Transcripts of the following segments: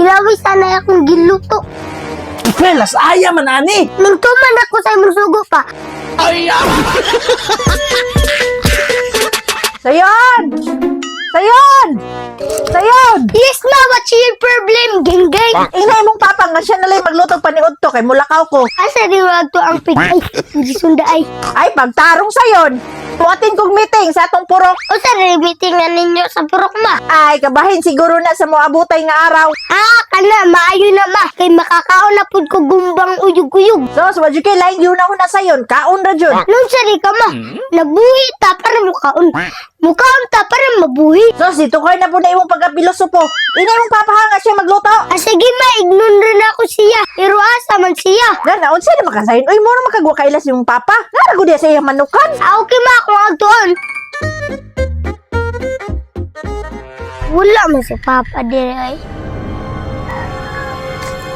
Ilawi sana akong giluto. Pelas, aya man ani. Nagtuman ako sa imong sugo pa. Sayon! Sayon! Sayon! Yes ma, what's your problem, geng-geng? Inay mong papa nga siya nalang magluto paniod to kay mulakaw ko. Asa di wag to ang pig. Ay, hindi sunda ay. Ay, pagtarong sayon. Tuwatin kong meeting sa atong purok. O sa meetingan ninyo sa purok ma. Ay, kabahin siguro na sa mga abutay nga araw. Ah, kana, maayo na ma. Kay makakaon na pud ko gumbang uyog-uyog. So, wadyo kay lain yun ako na sayon. Kaon na dyan. Nung sari ka ma, nabuhi ta para mukaon. Mukaon ta para mabuhi. So, dito kayo na po na imong pagkapilosopo. Inay mong papa nga siya magluto. Ah, sige ma, ignon rin ako siya. Pero asa man siya. Gana, unsa na makasayon? Uy, mo na makagwa kailas yung papa. Narago diya sa iyang manukan. Ah, okay ma, kung agtuon. Wala man si Papa dire ay.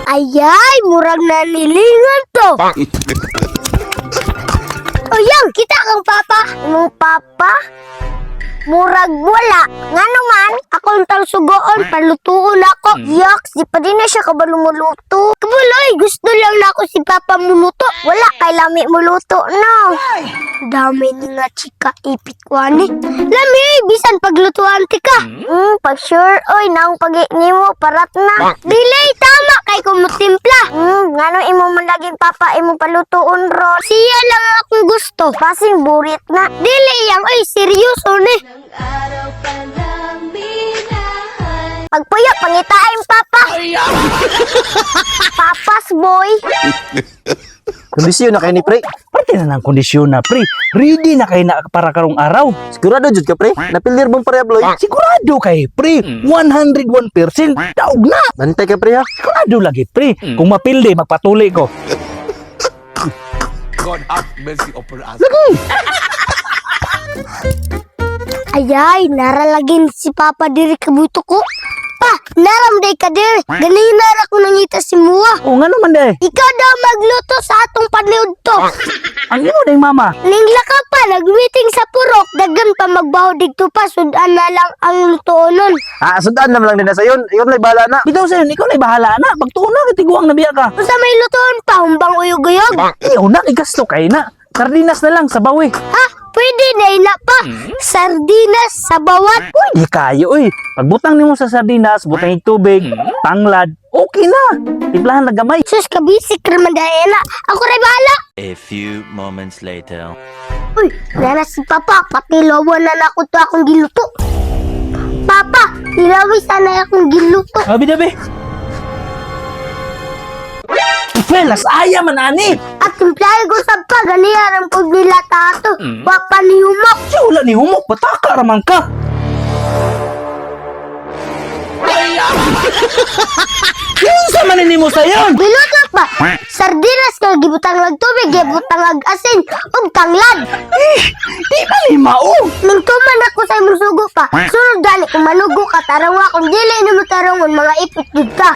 Ayay, murag na nilingan to. O yan, kita kang Papa. Anong Papa? Murag wala. Nga naman, akong tang sugoon, palutuon ako. Yaks, di pa din na siya kabalumuluto. Kabuloy, gusto lang na ako si Papa muluto. Wala, kay lami muluto, no. Dami ni nga chika, ipit ko ani. Lami, bisan paglutuan ti ka. Pag sure, oy, naong pag-iini mo, parat na. Delay, tama, kay kumutimpla. Ngano imo man laging Papa, imo palutuon ron. Siya lang akong gusto. Pasing burit na. Delay yang, oy, seryoso ni. Pagpuyo, pangitain Papa. Papas boy. Kondisyon na kayo ni pre. Pati na ng kondisyon na pre. Ready na kayo na para karong araw. Sigurado jud ka pre, napilir mong pareabloy. Sigurado kay pre. 101% daog na. Bantay ka pre ha. Sigurado lagi pre. Kung mapildi, magpatuloy ko. God have mercy upon us. Ayay, naralagin si Papa diri kabuto ko. Pa, naramday ka diri. Ganina ra ko nangita si Mua. O nga naman day. Ikaw daw magluto sa atong paniud to. Ang imo ding mama. Ningla ka pa, nag-meeting sa purok. Dagan pa magbaho digto pa, sudan na lang ang lutoon nun. Sudan naman lang din na sayon. Iyon lay bahala na. Bitaw sa'yo, ikaw na bahala na. Pagtuon na, katiguang na biya ka. Kung sa may lutoon pa, humbang uyog-uyog. Iyo na, igasto kayo na. Sardinas na lang sa bawi. Ha? Pwede na ina pa. Sardinas sa bawat. Di kayo eh. Pagbutang nimo sa sardinas, butang tubig, tanglad, okay na. Timplahan na gamay. Sus, kabisik naman dahil na. Ako rin bahala. A few moments later. Uy, nana si Papa, pati lobo na ako to akong giluto. Papa, ilawi sana akong giluto. Abi dabi. Pelas, aya man ani. At timplahe ko sa pa, ganihan ang pagbila tato. Papa ni Humok. Siya wala ni humok, pataka raman ka. Yung sa manin mo sayon. Giluto pa. Sardinas ka, gibutang lag tubig, gibutang lag asin, ug tanglad. Di ba limao? Nagtuman ako sa imong sugo pa. Sunod dali, kung manugo ka, tarang akong dili na mo tarangon, mga ipit ka.